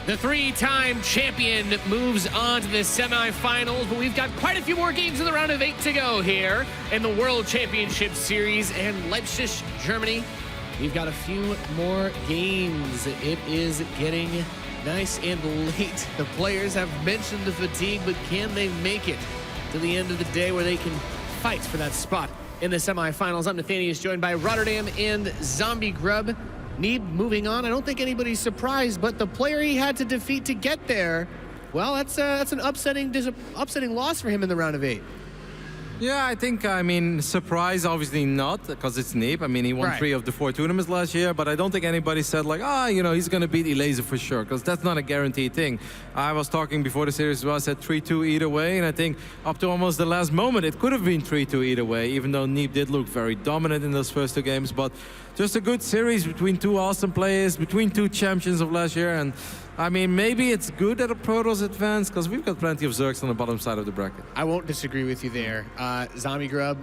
The three-time champion moves on to the semifinals, but we've got quite a few more games in the round of 8 to go here in the World Championship Series in Leipzig, Germany. We've got a few more games. It is getting nice and late. The players have mentioned the fatigue, but can they make it to the end of the day where they can fight for that spot in the semifinals? I'm Nathanius, joined by Rotterdam and Zombie Grub. Neeb moving on. I don't think anybody's surprised, but the player he had to defeat to get there, well, that's an upsetting loss for him in the round of 8. Yeah, I mean, surprise, obviously not, because it's Neeb. I mean, he won 3 of the 4 tournaments last year, but I don't think anybody said like, he's going to beat Eleza for sure, because that's not a guaranteed thing. I was talking before the series as well, I said 3-2 either way, and I think up to almost the last moment, it could have been 3-2 either way, even though Neeb did look very dominant in those first 2 games, but just a good series between 2 awesome players, between 2 champions of last year, and I mean, maybe it's good that a Protoss advanced, because we've got plenty of Zergs on the bottom side of the bracket. I won't disagree with you there. Zombie Grub,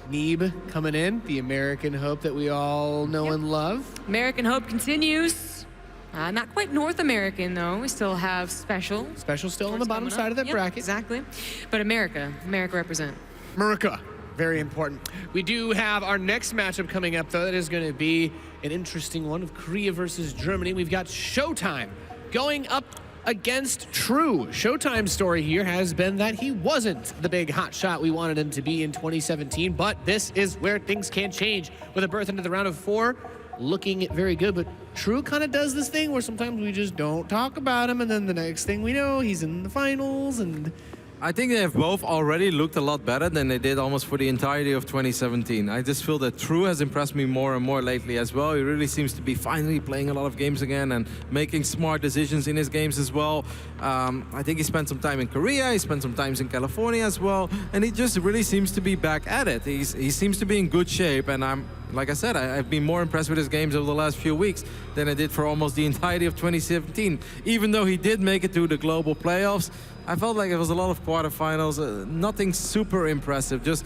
Neeb coming in, the American hope that we all know and love. American hope continues. Not quite North American, though. We still have Special. Special still on the bottom side of that bracket. Exactly. But America represent. America. Very important. We do have our next matchup coming up, though. That is going to be an interesting one of Korea versus Germany. We've got ShoWTimE going up against True. ShoWTimE's story here has been that he wasn't the big hot shot we wanted him to be in 2017, but this is where things can change with a berth into the round of 4. Looking very good, but True kind of does this thing where sometimes we just don't talk about him, and then the next thing we know, he's in the finals, and I think they have both already looked a lot better than they did almost for the entirety of 2017. I just feel that True has impressed me more and more lately as well. He really seems to be finally playing a lot of games again and making smart decisions in his games as well. I think he spent some time in Korea, he spent some time in California as well, and he just really seems to be back at it. He seems to be in good shape, and like I said, I've been more impressed with his games over the last few weeks than I did for almost the entirety of 2017. Even though he did make it to the global playoffs, I felt like it was a lot of quarterfinals, nothing super impressive, just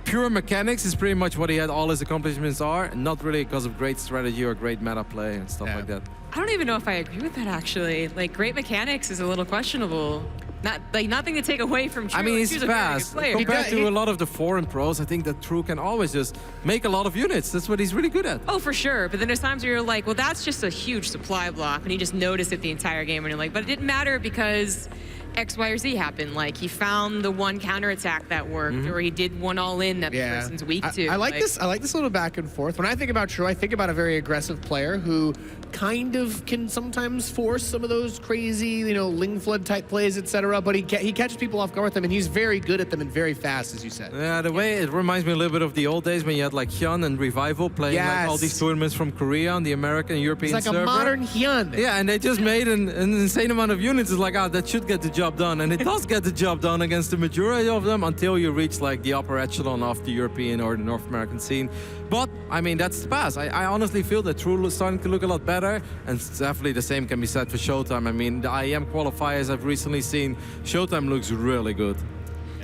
pure mechanics is pretty much what he had all his accomplishments are, not really because of great strategy or great meta play and stuff like that. I don't even know if I agree with that, actually. Like, great mechanics is a little questionable. Nothing to take away from True. I mean, he's fast. Compared to a lot of the foreign pros, I think that True can always just make a lot of units. That's what he's really good at. Oh, for sure. But then there's times where you're like, well, that's just a huge supply block. And you just notice it the entire game. And you're like, but it didn't matter because X, Y, or Z happened. Like, he found the one counterattack that worked, or he did one all-in that the person's weak to. I like this little back and forth. When I think about True, I think about a very aggressive player who kind of can sometimes force some of those crazy, Ling Flood type plays, etc. But he catches people off guard with them, and he's very good at them and very fast, as you said. Yeah, the way it reminds me a little bit of the old days when you had like Hyun and Revival playing like all these tournaments from Korea on the American, European server. It's like server. a modern Hyun. Yeah, and they just made an insane amount of units. It's like, that should get the job done, and it does get the job done against the majority of them until you reach like the upper echelon of the European or the North American scene. But I mean, that's the past. I honestly feel that True is starting to look a lot better, and definitely the same can be said for ShoWTimE. I mean, the IEM qualifiers I've recently seen, ShoWTimE looks really good.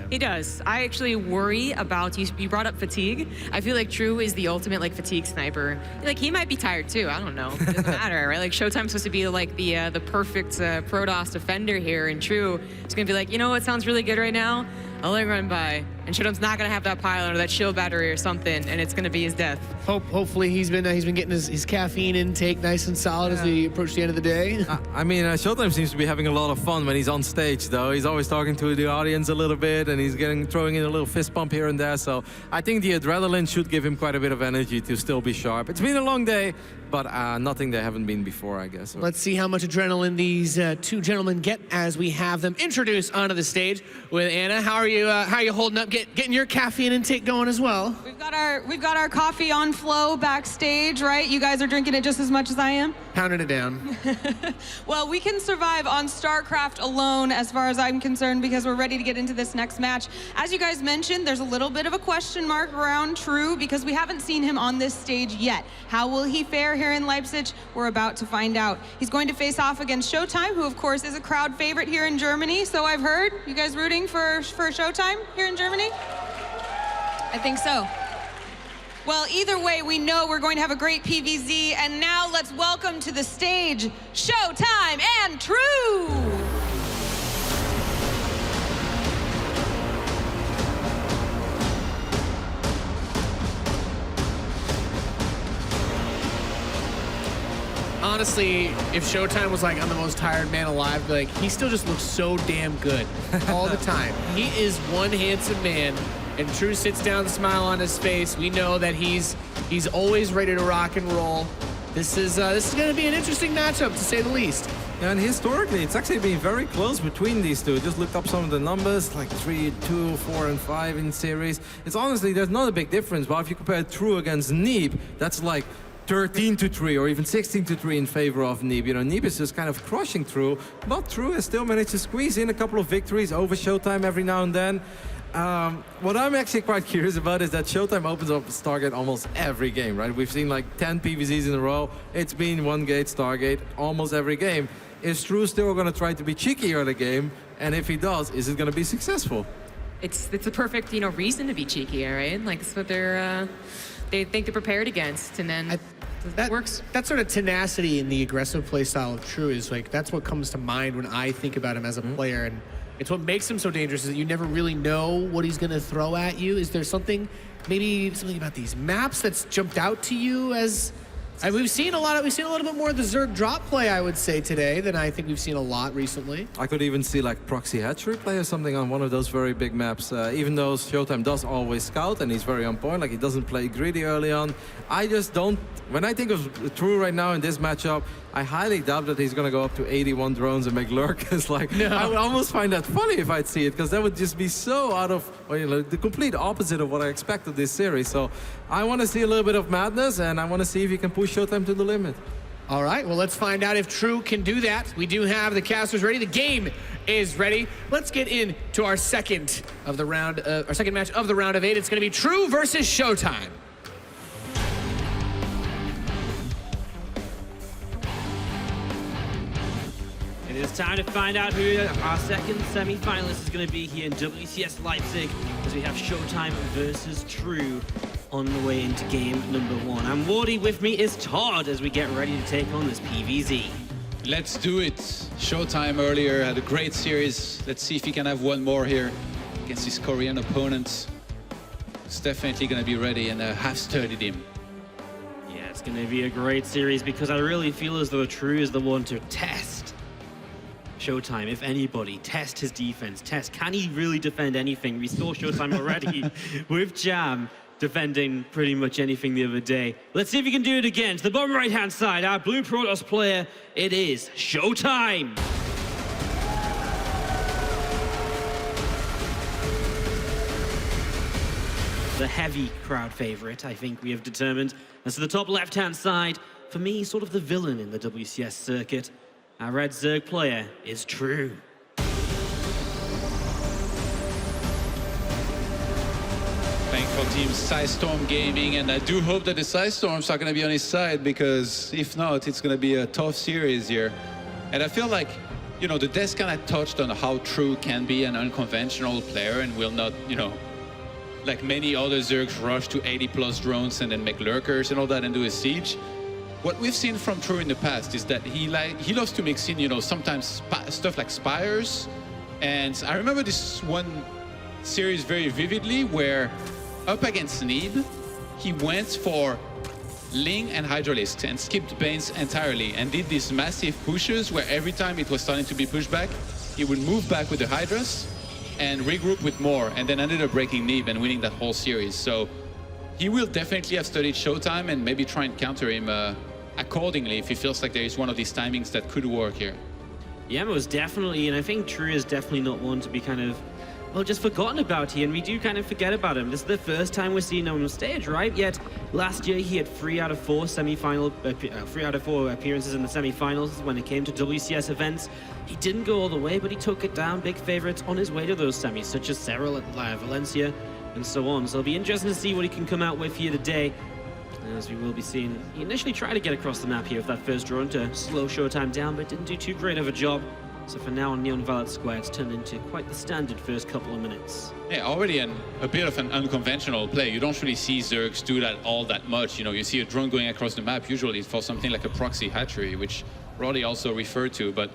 He does. I actually worry about, you brought up fatigue. I feel like True is the ultimate like fatigue sniper. Like, he might be tired too, I don't know. It doesn't matter, right? Like, ShoWTimE's supposed to be like the perfect Protoss defender here, and True is gonna be like, you know what sounds really good right now? I'll let him run by. And ShoWTimE's not gonna have that pylon or that shield battery or something, and it's gonna be his death. Hopefully he's been getting his caffeine intake nice and solid as we approach the end of the day. I mean, ShoWTimE seems to be having a lot of fun when he's on stage, though. He's always talking to the audience a little bit, and he's throwing in a little fist bump here and there. So I think the adrenaline should give him quite a bit of energy to still be sharp. It's been a long day, but nothing they haven't been before, I guess. Let's see how much adrenaline these 2 gentlemen get as we have them introduced onto the stage with Anna. How are you holding up? Getting your caffeine intake going as well? We've got our coffee on flow backstage, right? You guys are drinking it just as much as I am? Pounding it down. Well, we can survive on StarCraft alone as far as I'm concerned, because we're ready to get into this next match. As you guys mentioned, there's a little bit of a question mark around True because we haven't seen him on this stage yet. How will he fare here in Leipzig? We're about to find out. He's going to face off against ShoWTimE, who of course is a crowd favorite here in Germany. So I've heard. You guys rooting for ShoWTimE here in Germany? I think so. Well, either way, we know we're going to have a great PvZ. And now let's welcome to the stage, ShoWTimE and True. Honestly, if ShoWTimE was like, I'm the most tired man alive, I'd be like, he still just looks so damn good all the time. He is one handsome man, and True sits down, smile on his face. We know that he's always ready to rock and roll. This is going to be an interesting matchup, to say the least. Yeah, and historically, it's actually been very close between these two. Just looked up some of the numbers, like 3, 2, 4, and 5 in series. It's honestly, there's not a big difference, but if you compare True against Neeb, that's like 13-3 or even 16-3 in favor of Neeb. You know, Neeb is just kind of crushing True, but True has still managed to squeeze in a couple of victories over ShoWTimE every now and then. What I'm actually quite curious about is that ShoWTimE opens up Stargate almost every game, right? We've seen like 10 PvZs in a row. It's been one gate Stargate almost every game. Is True still going to try to be cheeky early game? And if he does, is it going to be successful? It's a perfect, you know, reason to be cheeky, right? Like, it's what they think they're prepared against, and then that works. That sort of tenacity in the aggressive play style of True is like, that's what comes to mind when I think about him as a player, and it's what makes him so dangerous, is that you never really know what he's going to throw at you. Is there something, maybe something about these maps that's jumped out to you as... we've seen a little bit more of the Zerg drop play, I would say, today than I think we've seen a lot recently. I could even see like Proxy Hatchery play or something on one of those very big maps. Even though ShoWTimE does always scout and he's very on point, like he doesn't play greedy early on. I just don't, when I think of True right now in this matchup, I highly doubt that he's going to go up to 81 drones and make lurkers. Like, no. I would almost find that funny if I'd see it, because that would just be so out of, well, you know, the complete opposite of what I expect of this series. So I want to see a little bit of madness, and I want to see if he can push ShoWTimE to the limit. All right, well, let's find out if True can do that. We do have the casters ready. The game is ready. Let's get into our second match of the round of 8. It's going to be True versus ShoWTimE. It is time to find out who our second semi-finalist is going to be here in WCS Leipzig, as we have ShoWTimE versus True on the way into game number 1. And Wardy, with me is Todd as we get ready to take on this PvZ. Let's do it. ShoWTimE earlier had a great series. Let's see if he can have one more here against his Korean opponent. He's definitely going to be ready, and have studied him. Yeah, it's going to be a great series, because I really feel as though True is the one to test ShoWTimE. If anybody, test his defense. Can he really defend anything? We saw ShoWTimE already with Jam defending pretty much anything the other day. Let's see if he can do it again. To the bottom right-hand side, our blue Protoss player, it is ShoWTimE. The heavy crowd favorite, I think we have determined. As to the top left-hand side, for me, sort of the villain in the WCS circuit, our red Zerg player is True. Playing for Team Psystorm Gaming, and I do hope that the Psystorms are going to be on his side, because if not, it's going to be a tough series here. And I feel like, you know, the desk kind of touched on how True can be an unconventional player and will not, you know, like many other Zergs, rush to 80+ drones and then make lurkers and all that and do a siege. What we've seen from True in the past is that he loves to mix in, you know, sometimes stuff like Spires. And I remember this one series very vividly where up against Neeb, he went for Ling and Hydralisk and skipped Banes entirely and did these massive pushes where every time it was starting to be pushed back, he would move back with the Hydras and regroup with more, and then ended up breaking Neeb and winning that whole series. So he will definitely have studied ShoWTimE and maybe try and counter him accordingly if he feels like there is one of these timings that could work here. Yeah, most definitely, and I think True is definitely not one to be kind of, well, just forgotten about here, and we do kind of forget about him. This is the first time we're seeing him on stage, right? Yet last year he had 3 out of 4 appearances in the semi-finals when it came to WCS events. He didn't go all the way, but he took it down. Big favorites on his way to those semis, such as Cyril at Valencia and so on. So it'll be interesting to see what he can come out with here today, as we will be seeing. He initially tried to get across the map here with that first drone to slow ShoWTimE down, but didn't do too great of a job. So for now on Neon Violet Square, it's turned into quite the standard first couple of minutes. Yeah, already a bit of an unconventional play. You don't really see Zergs do that all that much. You know, you see a drone going across the map usually for something like a proxy hatchery, which Roddy also referred to. But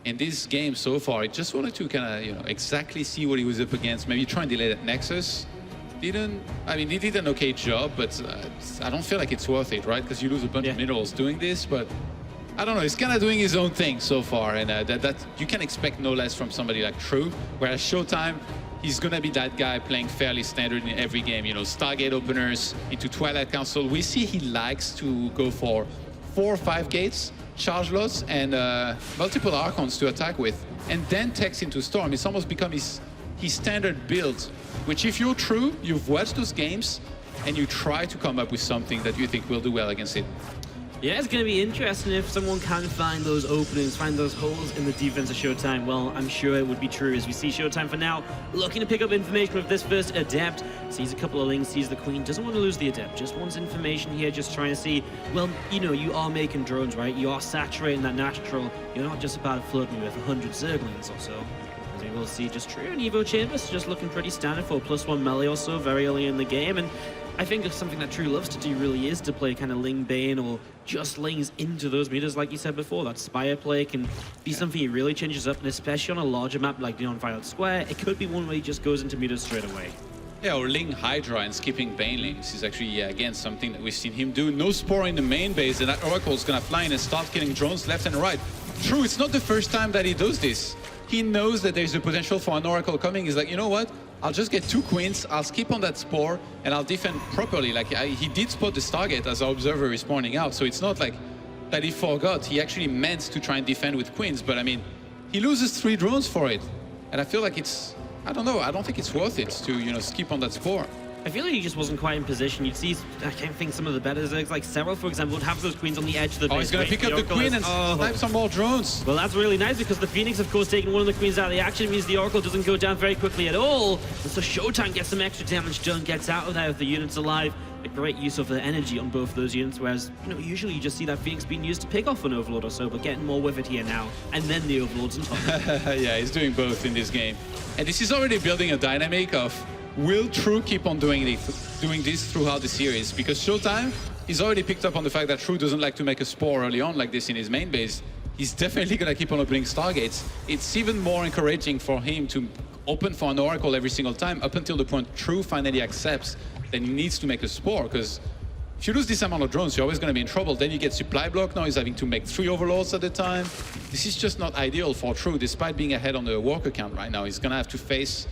in this game so far, I just wanted to kind of, you know, exactly see what he was up against. Maybe try and delay that Nexus. He did an okay job, but I don't feel like it's worth it, right? Because you lose a bunch of minerals doing this, but I don't know, he's kind of doing his own thing so far, and that you can expect no less from somebody like True, whereas ShoWTimE, he's gonna be that guy playing fairly standard in every game, you know, Stargate openers into Twilight Council. We see he likes to go for 4 or 5 gates, charge lots, and multiple Archons to attack with, and then techs into Storm. It's almost become his standard build, which if you're True, you've watched those games, and you try to come up with something that you think will do well against it. Yeah, it's going to be interesting if someone can find those openings, find those holes in the defense of ShoWTimE. Well, I'm sure it would be true as we see ShoWTimE for now looking to pick up information with this first Adept. Sees a couple of Lings, sees the Queen, doesn't want to lose the Adept, just wants information here, just trying to see, well, you know, you are making drones, right? You are saturating that natural. You're not just about floating with 100 Zerglings or so. As we will see, just True and Evo Chambers just looking pretty standard for +1 melee or so very early in the game. And I think something that True loves to do really is to play kind of Ling Bane or just Lings into those meters, like you said before. That Spire play can be something he really changes up, and especially on a larger map like Neon Violet Square, it could be one where he just goes into meters straight away. Yeah, or Ling Hydra and skipping Banelings is actually, again, something that we've seen him do. No Spore in the main base, and that Oracle's gonna fly in and start killing drones left and right. True, it's not the first time that he does this. He knows that there's a potential for an Oracle coming. He's like, you know what? I'll just get 2 Queens, I'll skip on that Spore, and I'll defend properly. Like, he did spot the Stargate, as our observer is pointing out, so it's not like that he forgot. He actually meant to try and defend with Queens, but I mean, he loses 3 drones for it. And I feel like it's, I don't know, I don't think it's worth it to, you know, skip on that Spore. I feel like he just wasn't quite in position. You'd see, I can't think some of the better Zergs, like Serral, for example, would have those Queens on the edge of the base. Oh, he's going to pick up the Queen and snipe some more drones. Well, that's really nice because the Phoenix, of course, taking one of the Queens out of the action means the Oracle doesn't go down very quickly at all. And so ShoWTimE gets some extra damage done, gets out of there with the units alive. A great use of the energy on both of those units, whereas, you know, usually you just see that Phoenix being used to pick off an Overlord or so, but getting more with it here now. And then the Overlord's on top. Yeah, he's doing both in this game. And this is already building a dynamic of, will True keep on doing this throughout the series? Because ShoWTimE, he's already picked up on the fact that True doesn't like to make a Spore early on like this in his main base. He's definitely going to keep on opening Stargates. It's even more encouraging for him to open for an Oracle every single time, up until the point True finally accepts that he needs to make a Spore. Because if you lose this amount of drones, you're always going to be in trouble. Then you get supply block. Now he's having to make 3 Overlords at a time. This is just not ideal for True, despite being ahead on the worker count right now. He's going to have to face,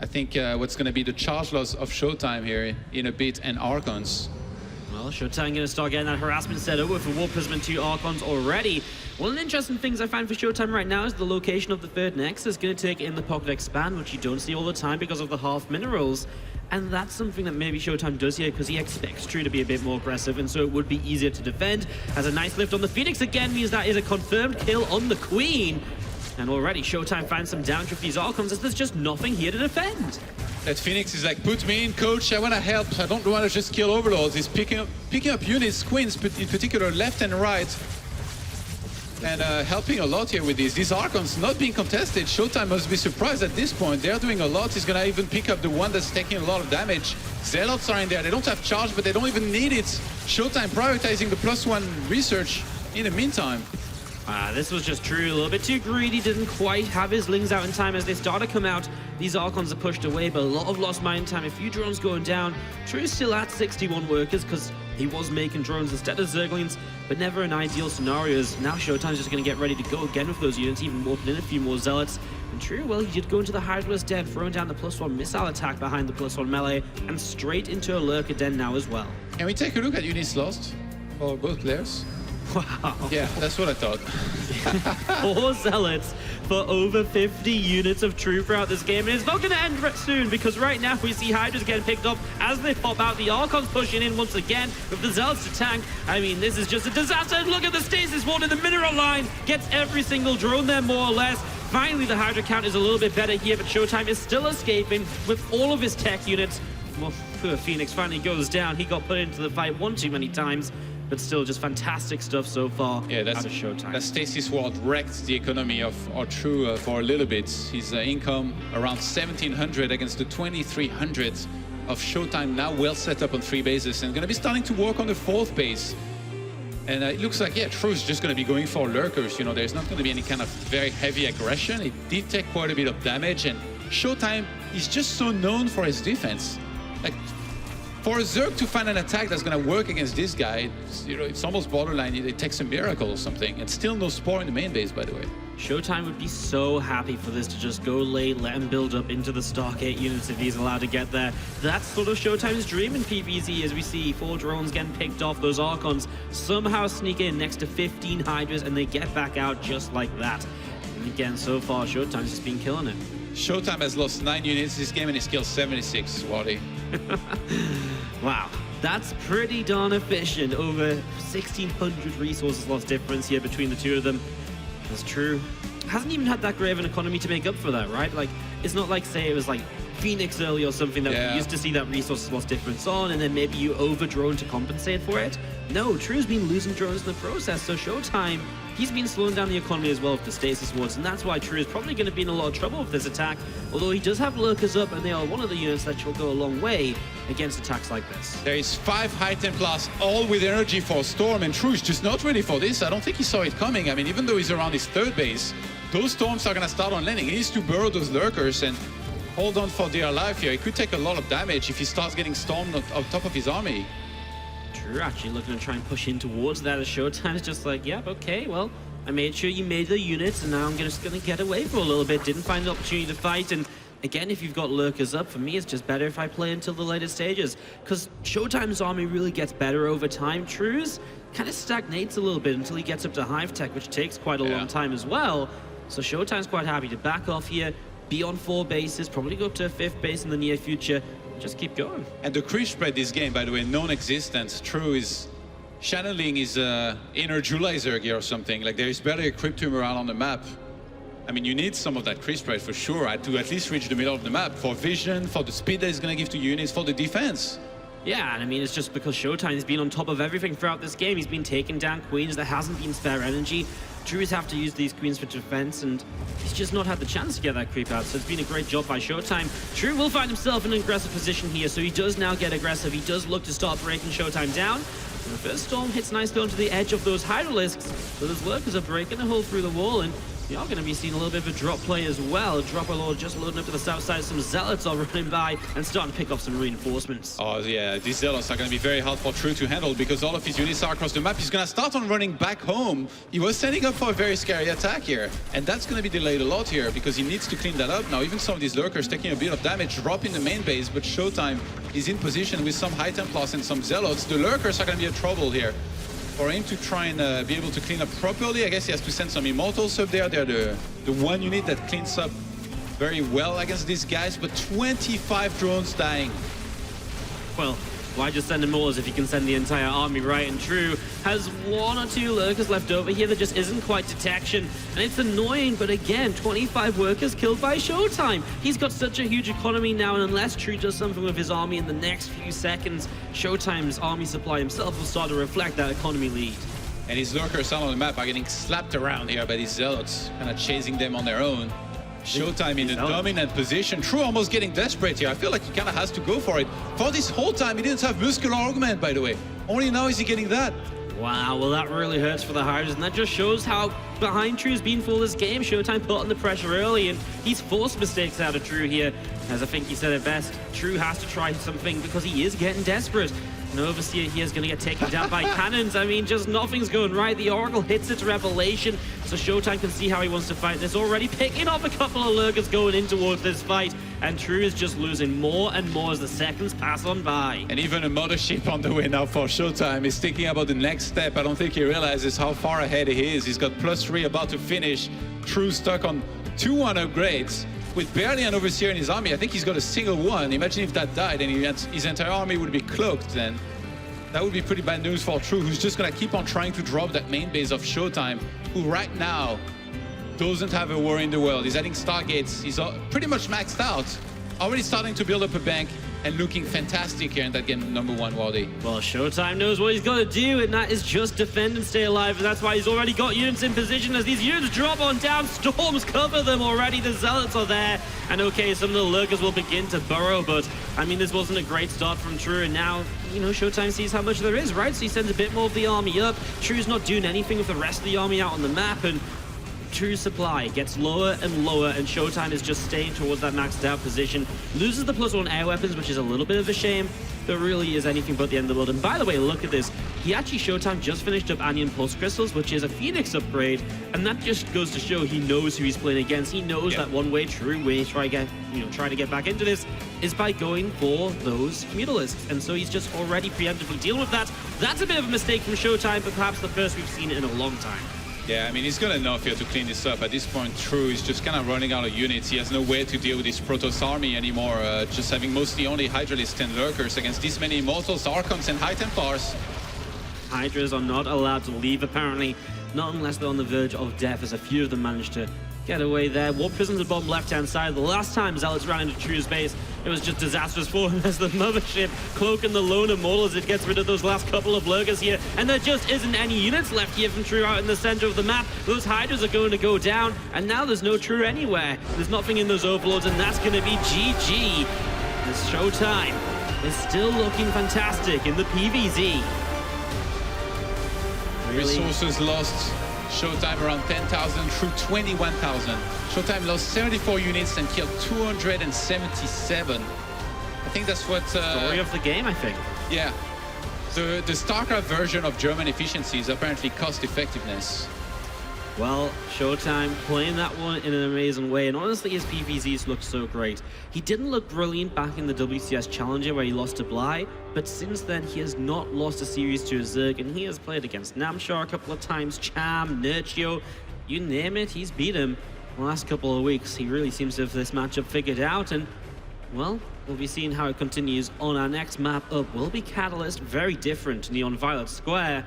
I think, what's going to be the charge loss of ShoWTimE here in a bit, and Archons. Well, ShoWTimE going to start getting that harassment set over for Warp Prism and 2 Archons already. One of the interesting things I find for ShoWTimE right now is the location of the third Nexus is going to take in the Pocket Expand, which you don't see all the time because of the half minerals. And that's something that maybe ShoWTimE does here because he expects True to be a bit more aggressive, and so it would be easier to defend. Has a nice lift on the Phoenix again, means that is a confirmed kill on the Queen. And already ShoWTimE finds some damage with these Archons as there's just nothing here to defend. That Phoenix is like, put me in, coach, I want to help. I don't want to just kill Overlords. He's picking up units, Queens in particular, left and right. And helping a lot here with these. These Archons not being contested. ShoWTimE must be surprised at this point. They're doing a lot. He's going to even pick up the one that's taking a lot of damage. Zealots are in there. They don't have charge, but they don't even need it. ShoWTimE prioritizing the +1 research in the meantime. This was just True, a little bit too greedy, didn't quite have his Lings out in time as they start to come out. These Archons are pushed away, but a lot of lost mine time. A few drones going down. True's still at 61 workers because he was making drones instead of Zerglings, but never an ideal scenario. As now ShoWTimE's just going to get ready to go again with those units, even warping in a few more Zealots. And True, well, he did go into the Hydra's Den, throwing down the +1 missile attack behind the +1 melee, and straight into a Lurker Den now as well. Can we take a look at units lost for both players? Wow. Yeah, that's what I thought. 4 Zealots for over 50 units of True throughout this game. And it's not going to end soon because right now we see Hydras getting picked up as they pop out. The Archons pushing in once again with the Zealots to tank. I mean, this is just a disaster. Look at the stasis ward in the mineral line. Gets every single drone there more or less. Finally, the Hydra count is a little bit better here, but ShoWTimE is still escaping with all of his tech units. Well, poor Phoenix finally goes down. He got put into the fight one too many times. but still just fantastic stuff so far Yeah, out of ShoWTimE. that Stasis Ward wrecked the economy of True for a little bit. His income around 1,700 against the 2,300 of ShoWTimE, now well set up on 3 bases and going to be starting to work on the 4th base. And it looks like, yeah, True's just going to be going for lurkers. You know, there's not going to be any kind of very heavy aggression. It did take quite a bit of damage, and ShoWTimE is just so known for his defense. Like, for a Zerg to find an attack that's going to work against this guy, it's almost borderline. It takes a miracle or something. And still no Spore in the main base, by the way. ShoWTimE would be so happy for this to just go late, let him build up into the StarCraft units if he's allowed to get there. That's sort of ShoWTimE's dream in PvZ, as we see 4 drones getting picked off, those Archons somehow sneak in next to 15 Hydras, and they get back out just like that. And again, so far, ShoWTimE's just been killing it. ShoWTimE has lost 9 units this game and he's killed 76, Wally. Wow, that's pretty darn efficient. Over 1,600 resources lost difference here between the two of them. That's true. Hasn't even had that great of an economy to make up for that, right? Like, it's not like, say, it was like Phoenix early or something that we used to see that resources lost difference on, and then maybe you over-drone to compensate for it. No, True's been losing drones in the process, so ShoWTimE, he's been slowing down the economy as well with the stasis wards, and that's why True is probably going to be in a lot of trouble with this attack, although he does have lurkers up, and they are one of the units that will go a long way against attacks like this. There is 5 High Templars, all with energy for Storm, and True is just not ready for this. I don't think he saw it coming. I mean, even though he's around his 3rd base, those Storms are going to start on landing. He needs to burrow those lurkers and hold on for dear life here. He could take a lot of damage if he starts getting stormed on top of his army. True, actually looking to try and push in towards that as ShoWTimE is just like, yep, okay, well, I made sure you made the units, and now I'm just going to get away for a little bit. Didn't find an opportunity to fight, and again, if you've got lurkers up, for me, it's just better if I play until the later stages, because ShoWTimE's army really gets better over time. True's kind of stagnates a little bit until he gets up to Hive Tech, which takes quite a long time as well. So ShoWTimE's quite happy to back off here, be on 4 bases, probably go up to a 5th base in the near future, just keep going. And the creep spread this game, by the way, non-existent. True is channeling his inner Julizer gear or something. Like, there is barely a creep tomb around on the map. I mean, you need some of that creep spread for sure to at least reach the middle of the map for vision, for the speed that it's going to give to units, for the defense. Yeah, and I mean, it's just because ShoWTimE's been on top of everything throughout this game. He's been taking down queens. There hasn't been spare energy. Druids have to use these queens for defense, and he's just not had the chance to get that creep out. So it's been a great job by ShoWTimE. Drew will find himself in an aggressive position here, so he does now get aggressive. He does look to start breaking ShoWTimE down. And the first storm hits nicely onto the edge of those Hydralisks. So those lurkers are breaking a hole through the wall, and we are going to be seeing a little bit of a drop play as well. Dropper Lord just loading up to the south side. Some Zealots are running by and starting to pick off some reinforcements. Oh yeah, these Zealots are going to be very hard for True to handle because all of his units are across the map. He's going to start on running back home. He was setting up for a very scary attack here. And that's going to be delayed a lot here because he needs to clean that up. Now even some of these lurkers taking a bit of damage, dropping the main base, but ShoWTimE is in position with some High Templars and some Zealots. The lurkers are going to be in trouble here. For him to try and be able to clean up properly, I guess he has to send some Immortals up there. They're the one unit that cleans up very well against these guys, but 25 drones dying. Well, why just send Immortals if you can send the entire army, right? And True has 1 or 2 lurkers left over here that just isn't quite detection. And it's annoying, but again, 25 workers killed by ShoWTimE. He's got such a huge economy now, and unless True does something with his army in the next few seconds, ShoWTimE's army supply himself will start to reflect that economy lead. And his lurkers out on the map are getting slapped around here by these Zealots, kind of chasing them on their own. ShoWTimE in a dominant position. True almost getting desperate here. I feel like he kind of has to go for it. For this whole time, he didn't have muscular augment, by the way. Only now is he getting that. Wow, well that really hurts for the Hydras, and that just shows how behind True's been for this game. ShoWTimE put on the pressure early, and he's forced mistakes out of True here. As I think he said it best, True has to try something because he is getting desperate. And Overseer here is going to get taken down by cannons. I mean, just nothing's going right. The Oracle hits its Revelation, so ShoWTimE can see how he wants to fight this. Already picking off a couple of lurkers going in towards this fight, and True is just losing more and more as the seconds pass on by. And even a mothership on the way now for ShoWTimE. He's thinking about the next step. I don't think he realizes how far ahead he is. He's got +3 about to finish. True stuck on 2-1 upgrades. With barely an Overseer in his army, I think he's got a single one. Imagine if that died and his entire army would be cloaked then. That would be pretty bad news for True, who's just going to keep on trying to drop that main base of ShoWTimE, who right now doesn't have a war in the world. He's adding Stargates. He's pretty much maxed out. Already starting to build up a bank. and looking fantastic here in that game number 1, Wardy. Well, ShoWTimE knows what he's got to do, and that is just defend and stay alive. And that's why he's already got units in position. As these units drop on down, storms cover them already. The Zealots are there. And okay, some of the Lurkers will begin to burrow, but I mean, this wasn't a great start from True. And now, you know, ShoWTimE sees how much there is, right? So he sends a bit more of the army up. True's not doing anything with the rest of the army out on the map, and True's supply gets lower and lower, and ShoWTimE is just staying towards that maxed out position. Loses the +1 air weapons, which is a little bit of a shame, but really is anything but the end of the world. And by the way, look at this. He actually, ShoWTimE just finished up Anion Pulse Crystals, which is a Phoenix upgrade, and that just goes to show he knows who he's playing against. He knows that one way, True way to try to get back into this is by going for those Mutalisks. And so he's just already preemptively dealing with that. That's a bit of a mistake from ShoWTimE, but perhaps the first we've seen it in a long time. Yeah, I mean, he's got enough here to clean this up. At this point, True is just kind of running out of units. He has no way to deal with his Protoss army anymore, just having mostly only Hydralisks and Lurkers against this many Immortals, Archons, and High Templars. Hydras are not allowed to leave, apparently, not unless they're on the verge of death, as a few of them managed to get away there. Warp Prisms at bottom left-hand side. The last time Zealots ran into True's base, it was just disastrous for him as the Mothership cloaking the lone Immortal as it gets rid of those last couple of Lurkers here. And there just isn't any units left here from True out in the center of the map. Those Hydras are going to go down, and now there's no True anywhere. There's nothing in those Overlords, and that's going to be GG. As ShoWTimE is still looking fantastic in the PvZ. Really? Resources lost. ShoWTimE around 10,000, True 21,000. ShoWTimE lost 74 units and killed 277. I think that's what... Story of the game, I think. Yeah. The StarCraft version of German efficiency is apparently cost effectiveness. Well, ShoWTimE playing that one in an amazing way, and honestly his PvZs looked so great. He didn't look brilliant back in the WCS Challenger where he lost to Bly, but since then he has not lost a series to a Zerg, and he has played against Namshar a couple of times, Cham, Nurchio, you name it, he's beat him. The last couple of weeks, he really seems to have this matchup figured out, and well, we'll be seeing how it continues on our next map up. Will be Catalyst, very different, Neon Violet Square,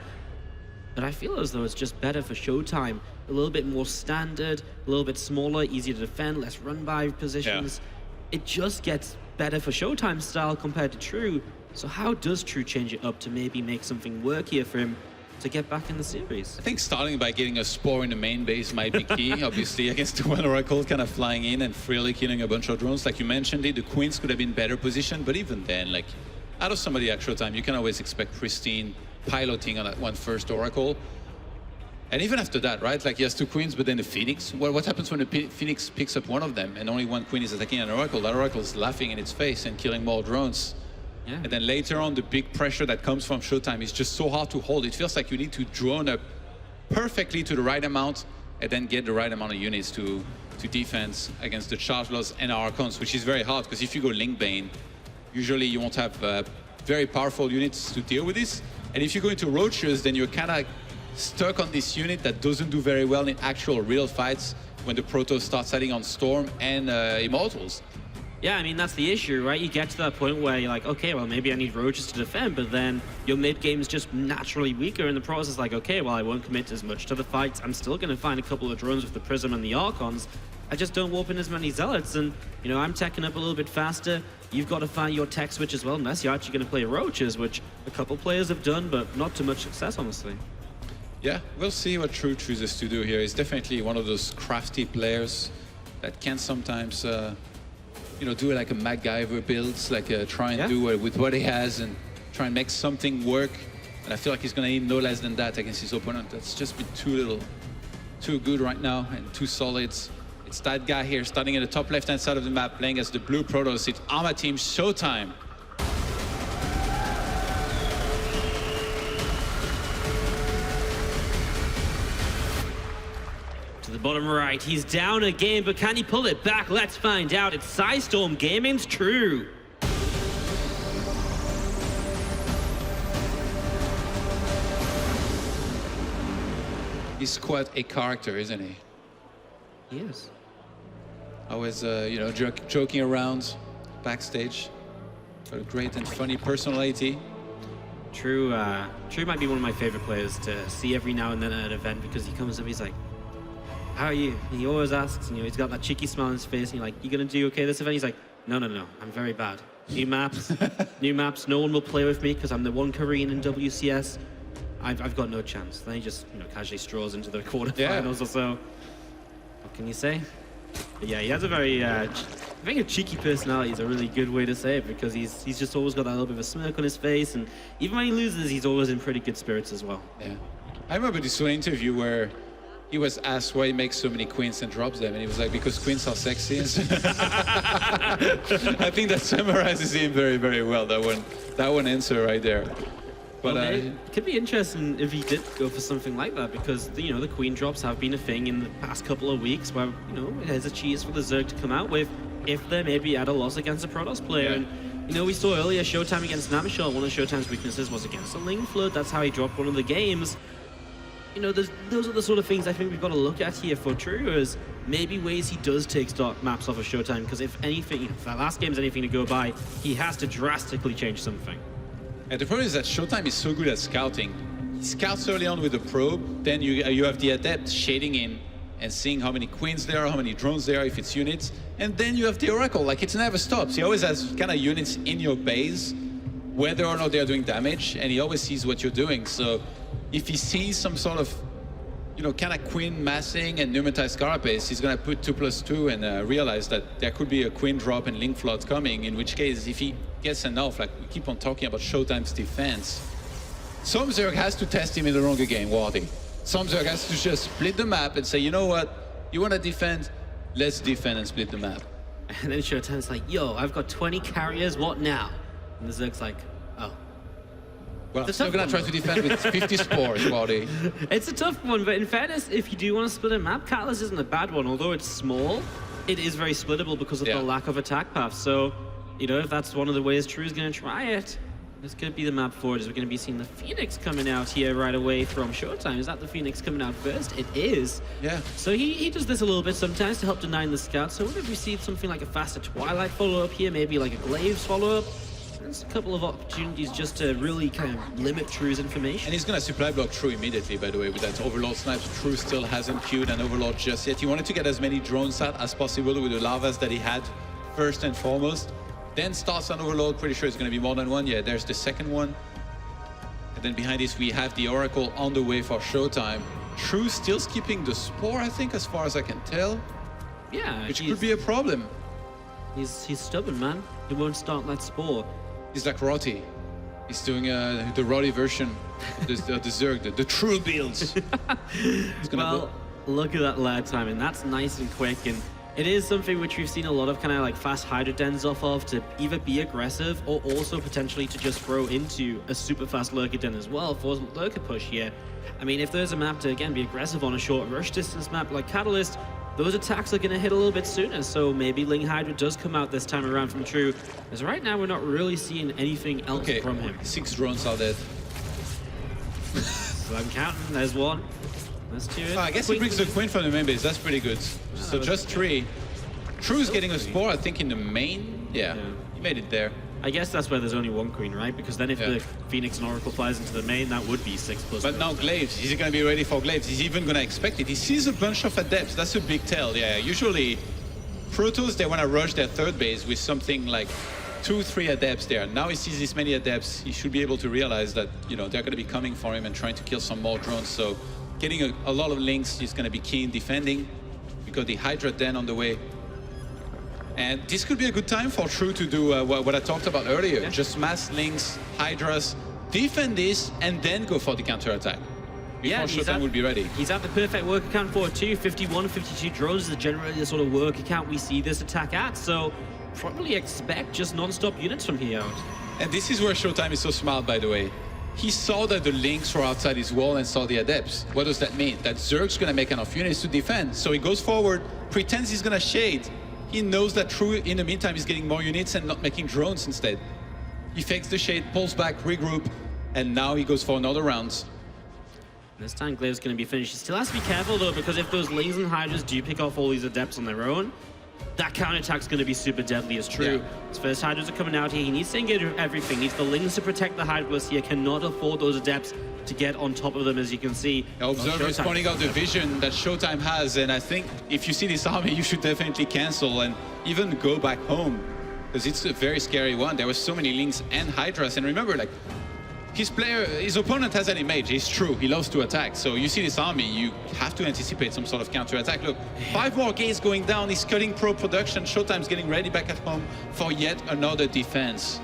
but I feel as though it's just better for ShoWTimE. A little bit more standard, a little bit smaller, easier to defend, less run-by positions. Yeah. It just gets better for ShoWTimE style compared to True. So how does True change it up to maybe make something work here for him to get back in the series? I think starting by getting a Spore in the main base might be key. Obviously, against the one Oracle kind of flying in and freely killing a bunch of drones. Like you mentioned it, the Queens could have been better positioned, but even then, like, out of somebody at ShoWTimE, you can always expect pristine piloting on that one first Oracle. And even after that, right? Like he has 2 Queens, but then the Phoenix. What happens when the Phoenix picks up one of them and only one Queen is attacking an Oracle? That Oracle is laughing in its face and killing more drones. Yeah. And then later on, the big pressure that comes from ShoWTimE is just so hard to hold. It feels like you need to drone up perfectly to the right amount and then get the right amount of units to defense against the Charge Loss and Archons, which is very hard because if you go Link Bane, usually you won't have very powerful units to deal with this. And if you go into Roaches, then you're kind of stuck on this unit that doesn't do very well in actual real fights when the Protoss start setting on Storm and Immortals. Yeah, I mean, that's the issue, right? You get to that point where you're like, okay, well, maybe I need Roaches to defend, but then your mid-game is just naturally weaker, and the Protoss is like, okay, well, I won't commit as much to the fights. I'm still going to find a couple of drones with the Prism and the Archons. I just don't warp in as many Zealots, and, you know, I'm teching up a little bit faster. You've got to find your tech switch as well, unless you're actually going to play Roaches, which a couple players have done, but not too much success, honestly. Yeah, we'll see what True chooses to do here. He's definitely one of those crafty players that can sometimes, you know, do like a MacGyver builds, like try and do it with what he has and try and make something work. And I feel like he's going to need no less than that against his opponent. That's just been too good right now and too solid. It's that guy here starting at the top left-hand side of the map, playing as the blue Protoss. It's Arma Team ShoWTimE. The bottom right, he's down a game, but can he pull it back? Let's find out. It's StarStorm Gaming's True. He's quite a character, isn't he? He is. Always, you know, joking around backstage. Got a great and funny personality. True might be one of my favorite players to see every now and then at an event because he comes up, he's like, how are you? And he always asks, you know, he's got that cheeky smile on his face, and you're like, you gonna do okay this event? He's like, no, I'm very bad. New maps, new maps. No one will play with me because I'm the one Korean in WCS. I've got no chance. Then he just casually strolls into the quarterfinals or so. What can you say? But yeah, he has a very, I think a cheeky personality is a really good way to say it, because he's just always got that little bit of a smirk on his face, and even when he loses, he's always in pretty good spirits as well. Yeah. I remember this one interview where he was asked why he makes so many queens and drops them, and he was like, because queens are sexy. I think that summarizes him very, very well, that one answer right there. But well, it could be interesting if he did go for something like that, because the queen drops have been a thing in the past couple of weeks where there's a cheese for the Zerg to come out with if they're maybe at a loss against a Protoss player. Yeah. And we saw earlier ShoWTimE against Namashal. One of ShoWTimE's weaknesses was against a Ling Flood. That's how he dropped one of the games. Those are the sort of things I think we've got to look at here for True, as maybe ways he does take stock maps off of ShoWTimE, because if anything, if that last game's anything to go by, he has to drastically change something. And the problem is that ShoWTimE is so good at scouting. He scouts early on with the probe, then you have the adept shading in and seeing how many queens there are, how many drones there are, if it's units, and then you have the Oracle. Like, it never stops. He always has kind of units in your base, whether or not they're doing damage, and he always sees what you're doing. So if he sees some sort of kind of queen massing and pneumatized carapace, he's gonna put 2+2 and realize that there could be a queen drop and link flood coming, in which case, if he gets enough, like we keep on talking about ShoWTimE's defense, some Zerg has to test him in the longer game, Wardy. Some Zerg has to just split the map and say, you know what, you wanna defend, let's defend and split the map. And then ShoWTimE's like, yo, I've got 20 carriers, what now? And the Zerg's like, oh. Well, I'm still gonna try to defend with 50 spores, Wardy. It's a tough one, but in fairness, if you do want to split a map, Catalyst isn't a bad one. Although it's small, it is very splittable because of the lack of attack path. So, if that's one of the ways True is going to try it, this could be the map forward, as we're going to be seeing the Phoenix coming out here right away from ShoWTimE. Is that the Phoenix coming out first? It is. Yeah. So he does this a little bit sometimes to help deny the scouts. So what if we see something like a faster Twilight follow-up here, maybe like a Glaives follow-up? There's a couple of opportunities just to really kind of limit True's information. And he's going to supply block True immediately, by the way, with that Overlord snipes. True still hasn't queued an Overlord just yet. He wanted to get as many drones out as possible with the lavas that he had, first and foremost. Then starts an Overlord, pretty sure it's going to be more than one. Yeah, there's the second one. And then behind this, we have the Oracle on the way for ShoWTimE. True still skipping the Spore, I think, as far as I can tell. Yeah. Which could be a problem. He's stubborn, man. He won't start that Spore. He's like Rotty. He's doing the Rotty version of the Zerg, the True builds. Well, look at that lair timing. That's nice and quick, and it is something which we've seen a lot of kind of like fast Hydra dens off of, to either be aggressive or also potentially to just throw into a super fast lurker den as well for lurker push here. I mean, if there's a map to, again, be aggressive on a short rush distance map like Catalyst, those attacks are going to hit a little bit sooner, so maybe Ling Hydra does come out this time around from True, as right now we're not really seeing anything else from him. 6 drones are dead. So I'm counting, there's one. That's 2. I guess he brings the Queen from the main base, that's pretty good. So just 3. True's getting a Spore, I think, in the main. Yeah, he made it there. I guess that's where there's only one Queen, right? Because then if the Phoenix and Oracle flies into the main, that would be 6+. But now Glaives, is he going to be ready for Glaives? He's even going to expect it. He sees a bunch of adepts. That's a big tell. Yeah, usually Protoss, they want to rush their third base with something like 2-3 adepts there. Now he sees this many adepts. He should be able to realize that, they're going to be coming for him and trying to kill some more drones. So getting a lot of links is going to be key in defending. We got the Hydra Den on the way. And this could be a good time for True to do what I talked about earlier. Yeah. Just mass links, Hydras, defend this, and then go for the counterattack. Before ShoWTimE will be ready. He's at the perfect work account for it too. 51, 52 drones is generally the sort of work account we see this attack at. So probably expect just non-stop units from here out. And this is where ShoWTimE is so smart, by the way. He saw that the links were outside his wall and saw the adepts. What does that mean? That Zerg's going to make enough units to defend. So he goes forward, pretends he's going to shade. He knows that True, in the meantime, is getting more units and not making drones instead. He fakes the shade, pulls back, regroup, and now he goes for another round. This time, Glaive's going to be finished. He still has to be careful, though, because if those Lings and Hydras do pick off all these adepts on their own, that counterattack's going to be super deadly as True. Yeah. His first Hydras are coming out here. He needs to engage with everything. He needs the Lings to protect the Hydras here. Cannot afford those adepts to get on top of them, as you can see. Observer is pointing out the vision that ShoWTimE has, and I think if you see this army, you should definitely cancel and even go back home. because it's a very scary one. There were so many Lings and Hydras, and remember, like, his opponent has an image. It's true, he loves to attack. So you see this army, you have to anticipate some sort of counter-attack. Look, 5 more gates going down, he's cutting pro production. ShoWTimE's getting ready back at home for yet another defense.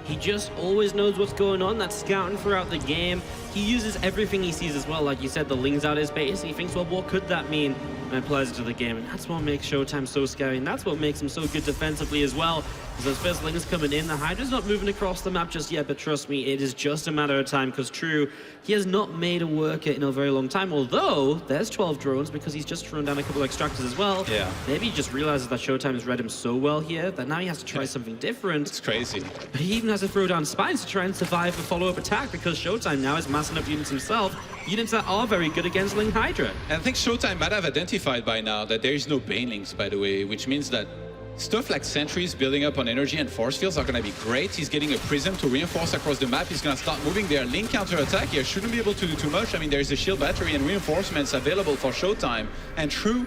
He just always knows what's going on. That's scouting throughout the game. He uses everything he sees as well. Like you said, the Lings out his base. He thinks, well, what could that mean? And applies it to the game. And that's what makes ShoWTimE so scary. And that's what makes him so good defensively as well. As those first Lings coming in, the Hydra's not moving across the map just yet. But trust me, it is just a matter of time. Because true, he has not made a worker in a very long time. Although, there's 12 drones because he's just thrown down a couple of extractors as well. Yeah. Maybe he just realizes that ShoWTimE has read him so well here that now he has to try something different. It's crazy. But he even has to throw down spines to try and survive the follow-up attack because ShoWTimE now is massing up units himself. Units that are very good against Ling Hydra. And I think ShoWTimE might have identified by now that there is no Banelings, by the way, which means that stuff like sentries building up on energy and force fields are going to be great. He's getting a prism to reinforce across the map. He's going to start moving there. Ling counter-attack here shouldn't be able to do too much. I mean, there's a shield battery and reinforcements available for ShoWTimE. And True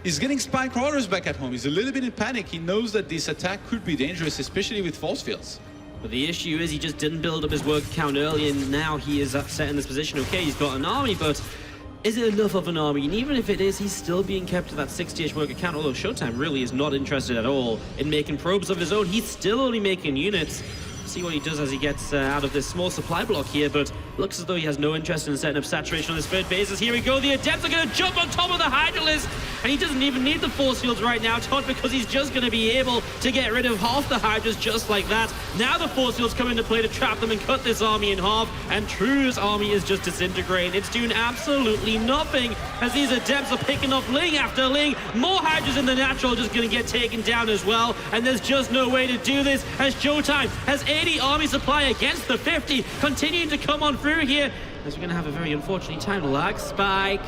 is getting spine crawlers back at home. He's a little bit in panic. He knows that this attack could be dangerous, especially with force fields. But the issue is he just didn't build up his work count early, and now he is upset in this position. Okay, he's got an army, but is it enough of an army? And even if it is, he's still being kept to that 60-ish worker count, although ShoWTimE really is not interested at all in making probes of his own. He's still only making units. See what he does as he gets out of this small supply block here, but looks as though he has no interest in setting up saturation on this third basis. Here we go, the Adepts are going to jump on top of the Hydralisk, and he doesn't even need the force fields right now, Todd, because he's just going to be able to get rid of half the Hydras just like that. Now the force fields come into play to trap them and cut this army in half, and True's army is just disintegrating. It's doing absolutely nothing as these Adepts are picking off Ling after Ling. More Hydras in the natural just going to get taken down as well, and there's just no way to do this as ShoWTimE has 80 army supply against the 50, continuing to come on through here as we're going to have a very unfortunate time lag. Spike.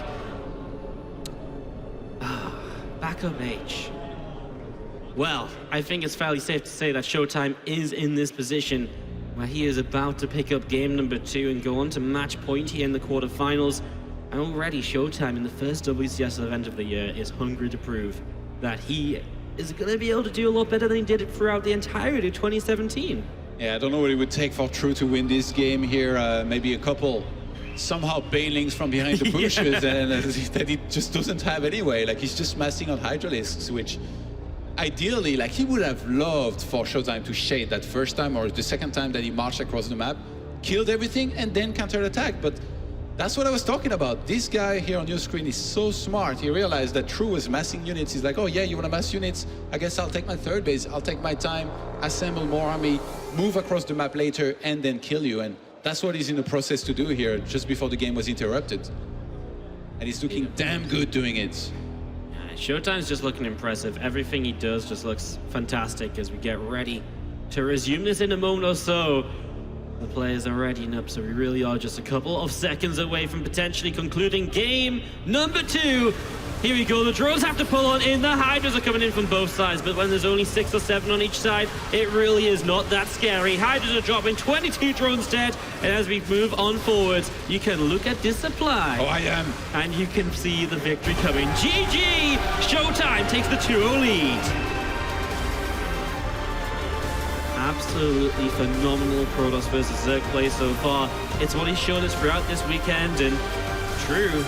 Backup H. Well, I think it's fairly safe to say that ShoWTimE is in this position where he is about to pick up game number 2 and go on to match point here in the quarterfinals. And already ShoWTimE in the first WCS event of the year is hungry to prove that he is going to be able to do a lot better than he did it throughout the entirety of 2017. Yeah, I don't know what it would take for True to win this game here. Maybe a couple somehow Banelings from behind the bushes and that he just doesn't have anyway. Like, he's just massing on Hydralisks, which ideally, like, he would have loved for ShoWTimE to shade that first time or the second time that he marched across the map, killed everything, and then counter-attack. But that's what I was talking about. This guy here on your screen is so smart. He realized that True was massing units. He's like, oh yeah, you want to mass units? I guess I'll take my third base. I'll take my time, assemble more army, move across the map later, and then kill you. And that's what he's in the process to do here, just before the game was interrupted. And he's looking damn good doing it. ShoWTimE's just looking impressive. Everything he does just looks fantastic as we get ready to resume this in a moment or so. The players are readying up, so we really are just a couple of seconds away from potentially concluding game number 2. Here we go, the drones have to pull on in, the Hydras are coming in from both sides, but when there's only 6 or 7 on each side, it really is not that scary. Hydras are dropping, 22 drones dead, and as we move on forwards, you can look at this supply. Oh, I am. And you can see the victory coming. GG! ShoWTimE takes the 2-0 lead. Absolutely phenomenal Protoss versus Zerg play so far. It's what he's shown us throughout this weekend, and True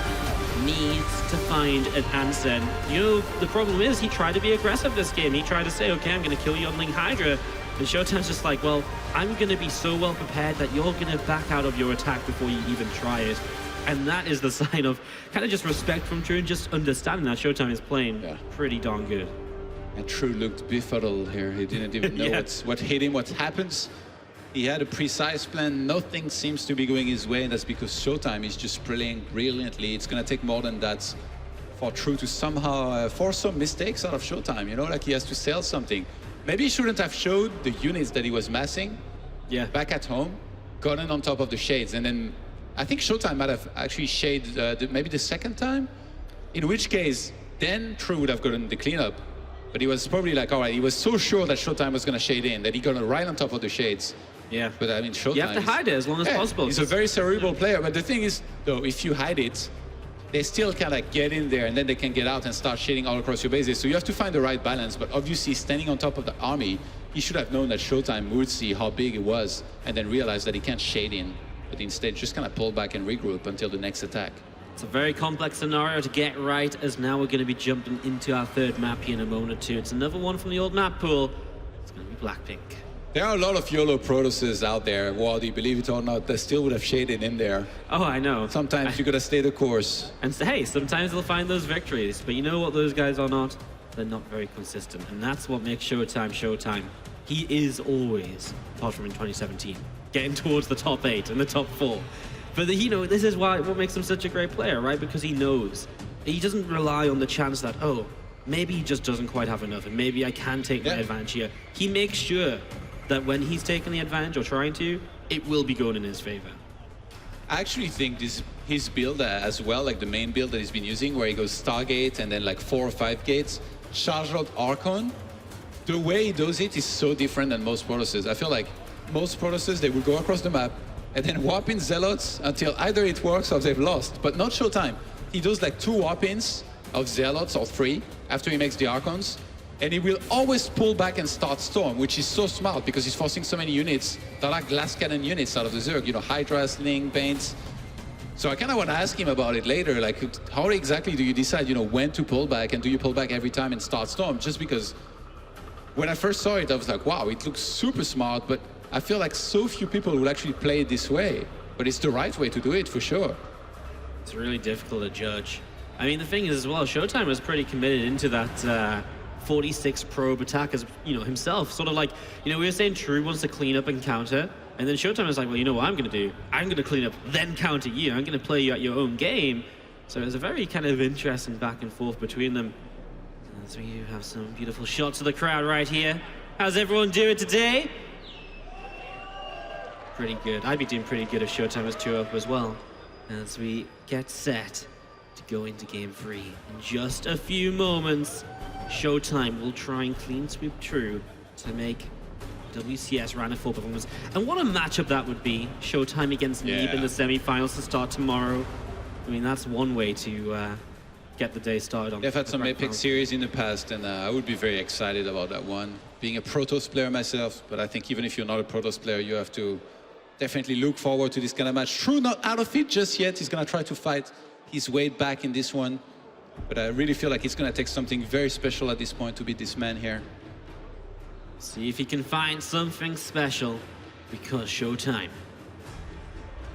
needs to find an answer. And, you know, the problem is he tried to be aggressive this game. He tried to say, okay, I'm going to kill you on Ling Hydra. And ShoWTimE's just like, well, I'm going to be so well prepared that you're going to back out of your attack before you even try it. And that is the sign of kind of just respect from True and just understanding that ShoWTimE is playing pretty darn good. And True looked befuddled here. He didn't even know what hit him, what happens. He had a precise plan. Nothing seems to be going his way, and that's because ShoWTimE is just playing brilliantly. It's going to take more than that for True to somehow force some mistakes out of ShoWTimE. You know, like he has to sell something. Maybe he shouldn't have showed the units that he was massing back at home, gotten on top of the shades, and then I think ShoWTimE might have actually shaded maybe the second time, in which case then True would have gotten the cleanup. But he was probably like, all right, he was so sure that ShoWTimE was going to shade in that he got right on top of the shades. Yeah. But I mean, ShoWTimE... You have to hide it as long as possible. He's a very cerebral player. But the thing is, though, if you hide it, they still kind of get in there and then they can get out and start shading all across your bases. So you have to find the right balance. But obviously, standing on top of the army, he should have known that ShoWTimE would see how big it was and then realize that he can't shade in, but instead just kind of pull back and regroup until the next attack. It's a very complex scenario to get right, as now we're going to be jumping into our third map here in a moment or two. It's another one from the old map pool. It's going to be Blackpink. There are a lot of YOLO Protosses out there, Wadi, believe it or not, that still would have shaded in there. Oh, I know. Sometimes you got to stay the course. And hey, sometimes they'll find those victories, but you know what those guys are not? They're not very consistent, and that's what makes ShoWTimE ShoWTimE. He is always, apart from in 2017, getting towards the top 8 and the top 4. But you know, this is what makes him such a great player, right? Because he knows. He doesn't rely on the chance that, oh, maybe he just doesn't quite have enough, and maybe I can take my advantage here. He makes sure that when he's taking the advantage or trying to, it will be going in his favor. I actually think his build as well, like the main build that he's been using, where he goes Stargate and then like 4 or 5 gates, charge out Archon, the way he does it is so different than most Protosses. I feel like most Protosses, they will go across the map and then warp in Zealots until either it works or they've lost, but not ShoWTimE. He does like 2 warp-ins of Zealots or 3 after he makes the Archons, and he will always pull back and start Storm, which is so smart because he's forcing so many units that are glass cannon units out of the Zerg, you know, Hydras, Ling, Paints. So I kind of want to ask him about it later, like how exactly do you decide, you know, when to pull back, and do you pull back every time and start Storm? Just because when I first saw it, I was like, wow, it looks super smart, but I feel like so few people will actually play it this way. But it's the right way to do it, for sure. It's really difficult to judge. I mean, the thing is as well, ShoWTimE was pretty committed into that 46 probe attack as, you know, himself. Sort of like, you know, we were saying True wants to clean up and counter, and then ShoWTimE was like, well, you know what I'm going to do? I'm going to clean up, then counter you. I'm going to play you at your own game. So it was a very kind of interesting back and forth between them. As we have some beautiful shots of the crowd right here. How's everyone doing today? Pretty good. I'd be doing pretty good if ShoWTimE was 2-up as well. As we get set to go into game 3. In just a few moments, ShoWTimE will try and clean sweep True to make WCS round of 4 performance. And what a matchup that would be. ShoWTimE against Neeb in the semifinals to start tomorrow. I mean, that's one way to get the day started on. They've had some epic series in the past, and I would be very excited about that one. Being a Protoss player myself, but I think even if you're not a Protoss player, you have to definitely look forward to this kind of match. True not out of it just yet. He's going to try to fight his way back in this one. But I really feel like it's going to take something very special at this point to beat this man here. See if he can find something special, because ShoWTimE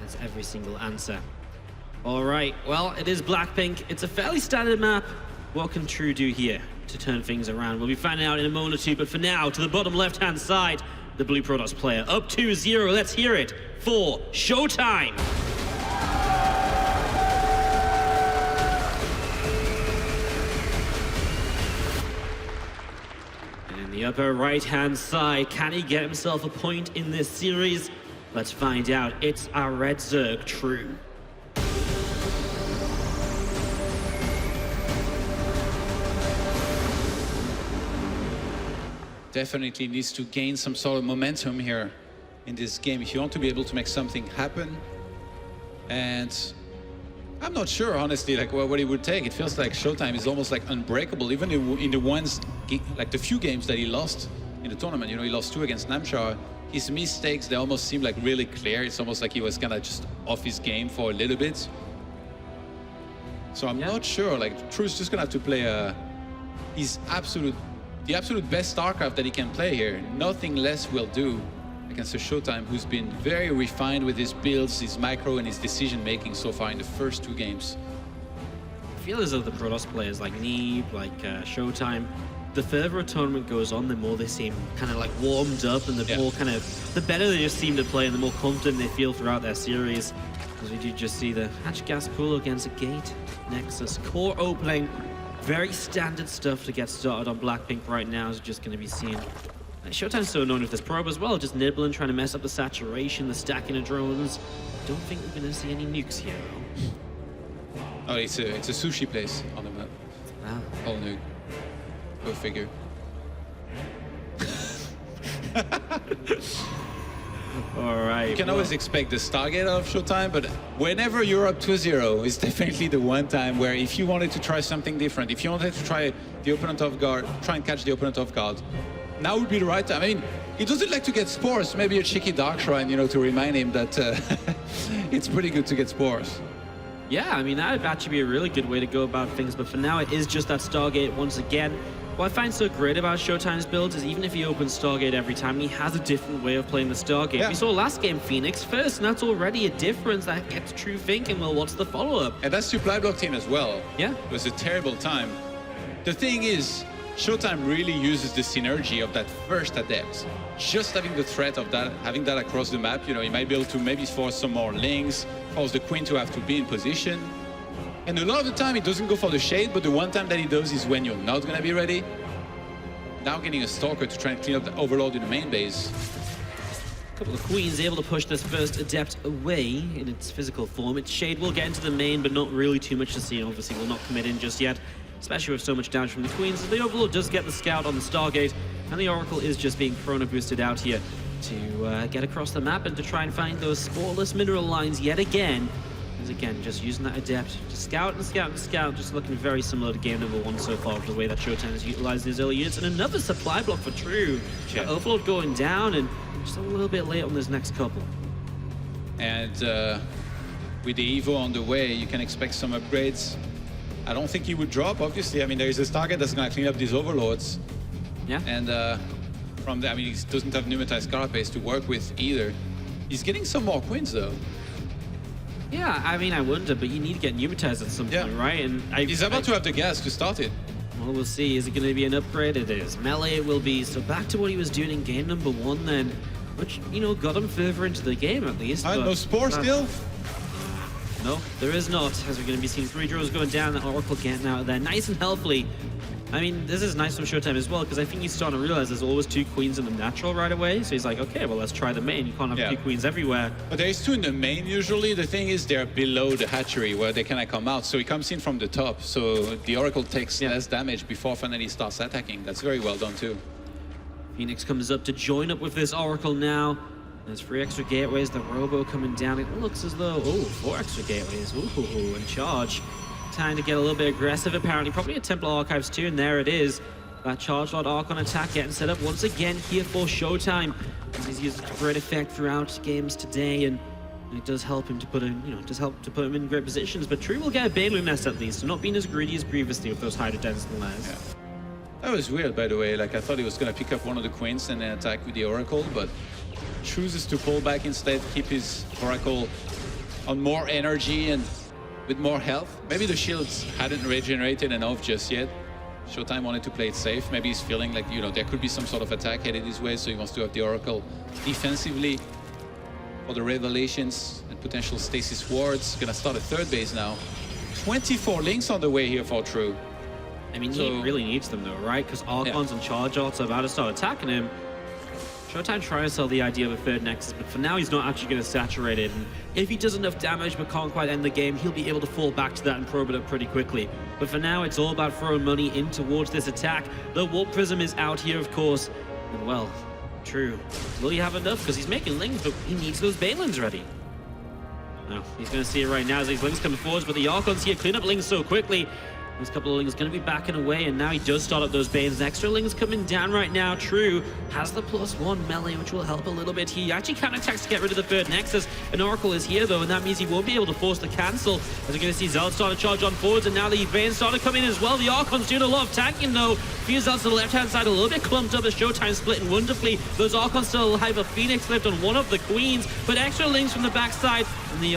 has every single answer. All right, well, it is Blackpink. It's a fairly standard map. What can True do here to turn things around? We'll be finding out in a moment or two, but for now, to the bottom left-hand side, the Blue Protoss player up 2-0. Let's hear it for ShoWTimE. And in the upper right-hand side, can he get himself a point in this series? Let's find out. It's our Red Zerg, True. Definitely needs to gain some sort of momentum here in this game if you want to be able to make something happen. And I'm not sure, honestly, like what it would take. It feels like ShoWTimE is almost like unbreakable, even in the ones, like the few games that he lost in the tournament. You know, he lost 2 against Namshar. His mistakes, they almost seem like really clear. It's almost like he was kind of just off his game for a little bit. So I'm not sure, like True's just gonna have to play the absolute best StarCraft that he can play here. Nothing less will do against a ShoWTimE who's been very refined with his builds, his micro, and his decision-making so far in the first 2 games. I feel as though the Protoss players like Neeb, like ShoWTimE, the further a tournament goes on, the more they seem kind of like warmed up, and the more kind of, the better they just seem to play, and the more confident they feel throughout their series. As we do just see the hatch gas pool against a gate, Nexus, core opening. Very standard stuff to get started on Blackpink right now, is just going to be seen. ShoWTimE's so annoying with this probe as well, just nibbling, trying to mess up the saturation, the stacking of drones. Don't think we're going to see any nukes here, though. Oh, it's a sushi place on the map. Wow. All nuke. Go figure. All right. You can always expect the Stargate out of ShoWTimE, but whenever you're up 2-0, it's definitely the one time where if you wanted to try something different, if you wanted to try the opponent off guard, try and catch the opponent off guard, now would be the right time. I mean, he doesn't like to get spores. Maybe a cheeky Dark Shrine, you know, to remind him that it's pretty good to get spores. Yeah, I mean, that would actually be a really good way to go about things, but for now it is just that Stargate once again. What I find so great about ShoWTimE's builds is even if he opens Stargate every time, he has a different way of playing the Stargate. Yeah. We saw last game Phoenix first, and that's already a difference that gets True thinking, well, what's the follow-up? And that supply block team as well. Yeah. It was a terrible time. The thing is, ShoWTimE really uses the synergy of that first adept. Just having the threat of that, having that across the map, you know, he might be able to maybe force some more links, force the queen to have to be in position. And a lot of the time, he doesn't go for the shade, but the one time that he does is when you're not going to be ready. Now getting a Stalker to try and clean up the overload in the main base. A couple of queens able to push this first adept away in its physical form. Its shade will get into the main, but not really too much to see, and obviously will not commit in just yet, especially with so much damage from the queens. The overlord does get the scout on the Stargate, and the Oracle is just being chrono boosted out here to get across the map and to try and find those sporeless mineral lines yet again. Again, just using that adept to scout and scout and scout, just looking very similar to game number 1 so far, the way that ShoWTimE has utilized his early units. And another supply block for True. Yeah. Overlord going down and just a little bit late on this next couple. And with the Evo on the way, you can expect some upgrades. I don't think he would drop, obviously. I mean, there is a Stargate that's going to clean up these overlords. Yeah. And from there, I mean, he doesn't have pneumatized carapace to work with either. He's getting some more queens, though. Yeah, I mean, I wonder, but you need to get pneumatized at some point, right? And he's about to have the gas to start it. Well, we'll see. Is it going to be an upgrade? It is. Melee it will be. So back to what he was doing in game number 1 then, which, you know, got him further into the game at least. No spore still? No, there is not. As we're going to be seeing 3 draws going down, the Oracle getting out of there nice and healthily. I mean, this is nice from ShoWTimE as well, because I think he's starting to realize there's always 2 queens in the natural right away. So he's like, okay, well, let's try the main. You can't have 2 queens everywhere. But there's 2 in the main usually. The thing is they're below the hatchery where they cannot come out. So he comes in from the top. So the Oracle takes less damage before finally starts attacking. That's very well done too. Phoenix comes up to join up with this Oracle now. There's 3 extra gateways, the Robo coming down. It looks as though, 4 extra gateways. Ooh, and charge. Time to get a little bit aggressive, apparently. Probably a Templar Archives too, and there it is. That Charge Lord Archon attack getting set up once again here for ShoWTimE. He's used great effect throughout games today, and it does help him to put him, to put him in great positions. But True will get a Bailu Nest at least, so not being as greedy as previously with those Hydra Density layers. Yeah. That was weird, by the way. Like, I thought he was going to pick up one of the queens and then attack with the Oracle, but chooses to pull back instead, keep his Oracle on more energy and with more health. Maybe the shields hadn't regenerated enough just yet. ShoWTimE wanted to play it safe. Maybe he's feeling like, you know, there could be some sort of attack headed his way, so he wants to have the Oracle defensively for the Revelations and potential Stasis Wards. Gonna start a 3rd base now. 24 links on the way here for True. I mean, he really needs them though, right? Because Archons and Charge Arts are about to start attacking him. ShoWTimE trying to sell the idea of a 3rd Nexus, but for now he's not actually going to saturate it. And if he does enough damage but can't quite end the game, he'll be able to fall back to that and probe it up pretty quickly. But for now, it's all about throwing money in towards this attack. The Warp Prism is out here, of course. And well, True. Will he have enough? Because he's making lings, but he needs those Balins ready. Now, he's going to see it right now as these lings come forwards, but the Archons here clean up lings so quickly. These couple of lings going to be backing away, and now he does start up those Banes. Extra lings coming down right now. True has the +1 melee, which will help a little bit. He actually counterattacks to get rid of the 3rd Nexus. An Oracle is here, though, and that means he won't be able to force the cancel. As we're going to see Zealot start to charge on forwards, and now the Banes start to come in as well. The Archon's doing a lot of tanking, though. Few Zealots to the left-hand side, a little bit clumped up as ShoWTimE splitting wonderfully. Those Archons still alive. A Phoenix lived on one of the Queens, but extra lings from the backside, and the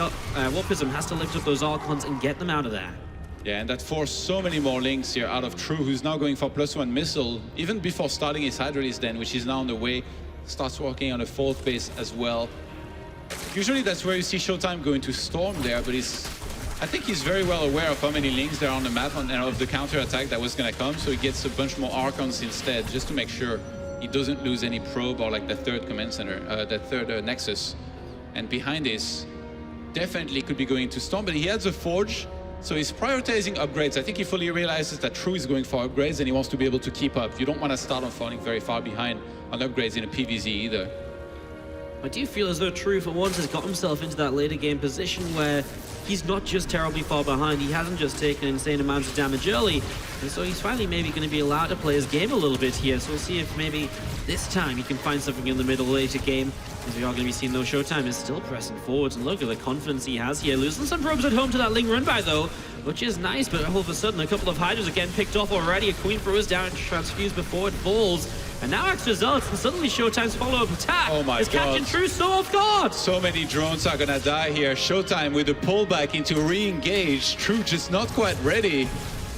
Warp Prism has to lift up those Archons and get them out of there. Yeah, and that forced so many more links here out of True, who's now going for +1 missile, even before starting his Hydralis Den, which is now on the way. Starts working on a 4th base as well. Usually that's where you see ShoWTimE going to Storm there, but I think he's very well aware of how many links there are on the map and of the counter attack that was going to come, so he gets a bunch more Archons instead, just to make sure he doesn't lose any probe or like the 3rd command center, the 3rd Nexus. And behind this, definitely could be going to Storm, but he has a Forge. So he's prioritizing upgrades. I think he fully realizes that True is going for upgrades and he wants to be able to keep up. You don't want to start on falling very far behind on upgrades in a PvZ either. I do feel as though True for once has got himself into that later game position where he's not just terribly far behind, he hasn't just taken insane amounts of damage early, and so he's finally maybe going to be allowed to play his game a little bit here. So we'll see if maybe this time he can find something in the middle later game, as we are going to be seeing though ShoWTimE is still pressing forwards, and look at the confidence he has here. Losing some probes at home to that Ling run by though, which is nice, but all of a sudden a couple of Hydras again picked off already. A Queen throws down and transfused before it falls. And now extra results, and suddenly ShoWTimE's follow-up attack is catching True so off guard. So many drones are gonna die here. ShoWTimE with a pullback into re-engage. True just not quite ready.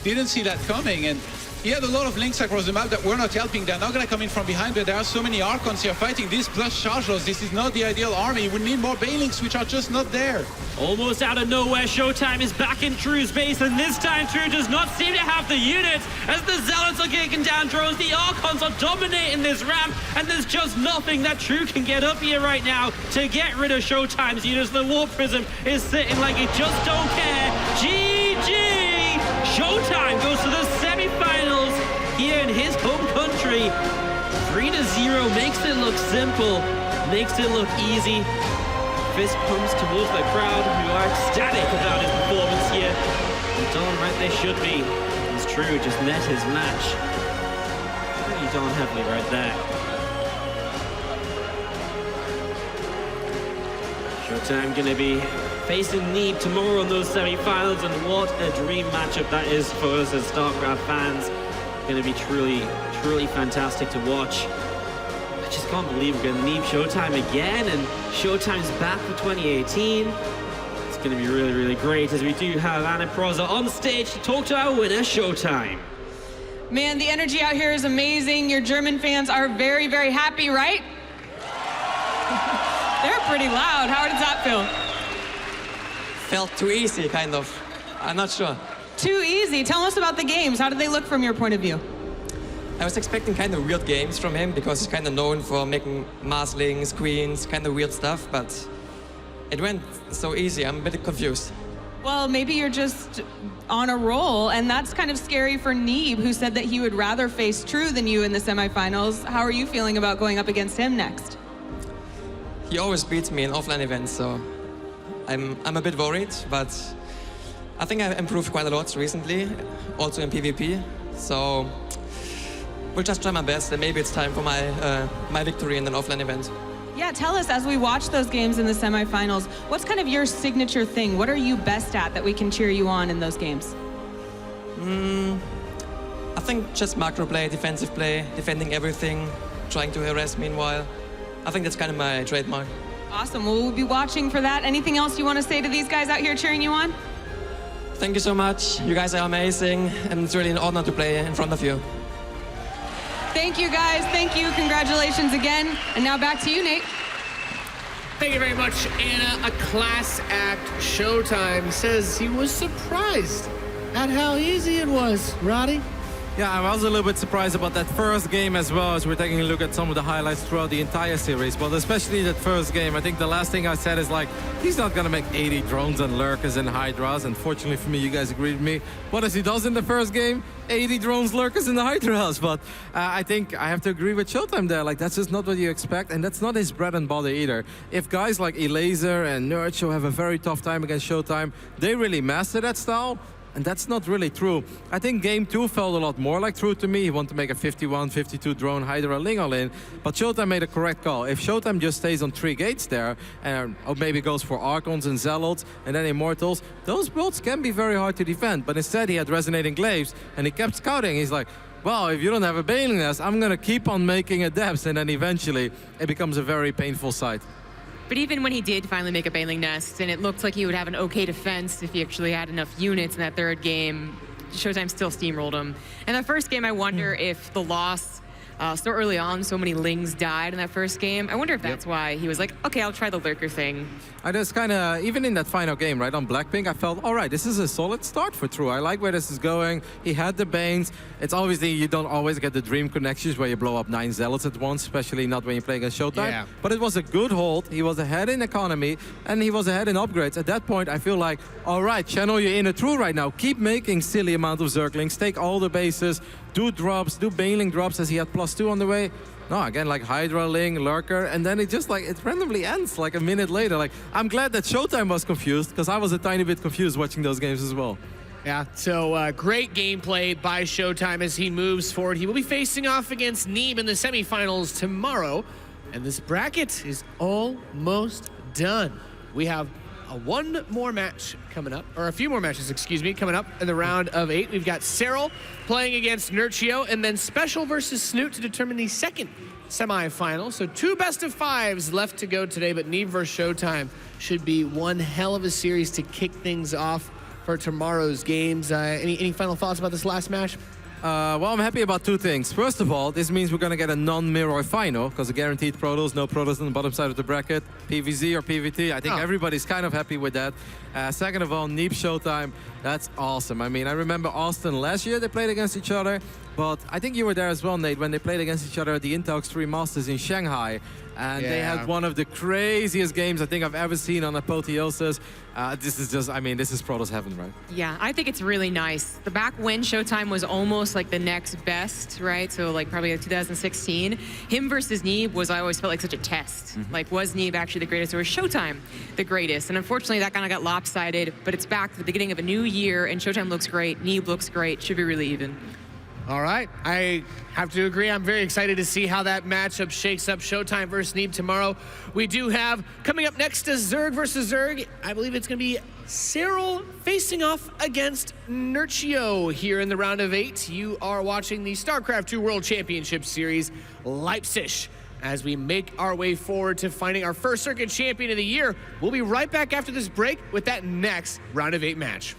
Didn't see that coming, and he had a lot of links across the map that were not helping. They're not gonna come in from behind, but there are so many Archons here fighting this plus charge loss. This is not the ideal army. We need more Banelinks, which are just not there. Almost out of nowhere, ShoWTimE is back in True's base, and this time True does not seem to have the units. As the Zealots are taking down drones, the Archons are dominating this ramp, and there's just nothing that True can get up here right now to get rid of ShoWTimE's units. The Warp Prism is sitting like it just don't care. GG! ShoWTimE goes to the semi-finals here in his home country. 3-0 makes it look simple, makes it look easy. Fist pumps towards the crowd who are ecstatic about his performance here. And darn right they should be. It's True, just met his match. Pretty darn heavily right there. ShoWTimE gonna be facing Neeb tomorrow in those semi-finals, and what a dream matchup that is for us as StarCraft fans. Gonna be truly, truly fantastic to watch. I just can't believe we're gonna need ShoWTimE again, and ShoWTimE's back for 2018. It's gonna be really, really great, as we do have Anna Proza on stage to talk to our winner, ShoWTimE. Man, the energy out here is amazing. Your German fans are very, very happy, right? They're pretty loud. How does that feel? Felt too easy, kind of. I'm not sure. Too easy. Tell us about the games. How did they look from your point of view? I was expecting kind of weird games from him because he's kind of known for making Marslings, Queens, kind of weird stuff, but it went so easy. I'm a bit confused. Well, maybe you're just on a roll, and that's kind of scary for Neeb, who said that he would rather face True than you in the semifinals. How are you feeling about going up against him next? He always beats me in offline events, so I'm a bit worried, but I think I've improved quite a lot recently, also in PvP, so we'll just try my best, and maybe it's time for my victory in an offline event. Yeah, tell us, as we watch those games in the semifinals, what's kind of your signature thing? What are you best at that we can cheer you on in those games? I think just macro play, defensive play, defending everything, trying to harass meanwhile. I think that's kind of my trademark. Awesome. Well, we'll be watching for that. Anything else you want to say to these guys out here cheering you on? Thank you so much. You guys are amazing, and it's really an honor to play in front of you. Thank you, guys. Thank you. Congratulations again. And now back to you, Nate. Thank you very much, Anna. A class act. ShoWTimE says he was surprised at how easy it was. Roddy? Yeah, I was a little bit surprised about that first game as well, as we're taking a look at some of the highlights throughout the entire series. But especially that first game, I think the last thing I said is like, he's not gonna make 80 drones and lurkers and hydras. Unfortunately for me, you guys agreed with me. What as he does in the first game, 80 drones, lurkers, and hydras. But I think I have to agree with ShoWTimE there. Like, that's just not what you expect, and that's not his bread and butter either. If guys like Elaser and Nerdshow have a very tough time against ShoWTimE, they really master that style. And that's not really true. I think game 2 felt a lot more like True to me. He wanted to make a 51, 52 drone Hydra Ling all in, but ShoWTimE made a correct call. If ShoWTimE just stays on 3 gates there, or maybe goes for Archons and Zealots and then Immortals, those builds can be very hard to defend. But instead he had Resonating Glaives and he kept scouting. He's like, well, if you don't have a Baneling Nest, I'm gonna keep on making adepts, and then eventually it becomes a very painful sight. But even when he did finally make a Baneling Nest, and it looked like he would have an okay defense if he actually had enough units in that third game, ShoWTimE still steamrolled him. And that first game, I wonder if the loss so early on, so many Lings died in that first game. I wonder if that's why he was like, okay, I'll try the lurker thing. I just kind of, even in that final game, right, on Blackpink, I felt, all right, this is a solid start for True. I like where this is going. He had the Banes. It's obviously, you don't always get the dream connections where you blow up 9 Zealots at once, especially not when you play against ShoWTimE. Yeah. But it was a good hold. He was ahead in economy, and he was ahead in upgrades. At that point, I feel like, all right, channel your inner True right now. Keep making silly amount of Zerglings. Take all the bases. Do drops, do Baneling drops, as he had +2 on the way. No, again, like Hydra, Ling, Lurker, and then it just like, it randomly ends like a minute later. Like, I'm glad that ShoWTimE was confused, because I was a tiny bit confused watching those games as well. Yeah, so great gameplay by ShoWTimE as he moves forward. He will be facing off against Neeb in the semifinals tomorrow, and this bracket is almost done. We have one more match coming up, or a few more matches, excuse me, coming up in the round of 8. We've got Cyril playing against Nurchio, and then Special versus Snoot to determine the second semifinal. So 2 best-of-5s left to go today, but Neeb versus ShoWTimE should be one hell of a series to kick things off for tomorrow's games. Any final thoughts about this last match? Well, I'm happy about 2 things. First of all, this means we're going to get a non-mirror final, because a guaranteed Protoss, no Protoss on the bottom side of the bracket. PvZ or PvT, I think everybody's kind of happy with that. Second of all, Neeb ShoWTimE, that's awesome. I mean, I remember Austin last year, they played against each other, but I think you were there as well, Nate, when they played against each other at the Intel Extreme Masters in Shanghai. And they had one of the craziest games I think I've ever seen on Apotheosis. This is just, I mean, this is Protoss heaven, right? Yeah, I think it's really nice. The back when ShoWTimE was almost like the next best, right? So like probably like 2016. Him versus Neeb was, I always felt like such a test. Like, was Neeb actually the greatest, or was ShoWTimE the greatest? And unfortunately that kind of got lopsided, but it's back to the beginning of a new year, and ShoWTimE looks great, Neeb looks great, should be really even. All right, I have to agree. I'm very excited to see how that matchup shakes up. ShoWTimE versus Neeb tomorrow. We do have, coming up next is Zerg versus Zerg. I believe it's going to be Cyril facing off against Nurchio here in the round of 8. You are watching the StarCraft 2 World Championship Series Leipzig as we make our way forward to finding our first circuit champion of the year. We'll be right back after this break with that next round of 8 match.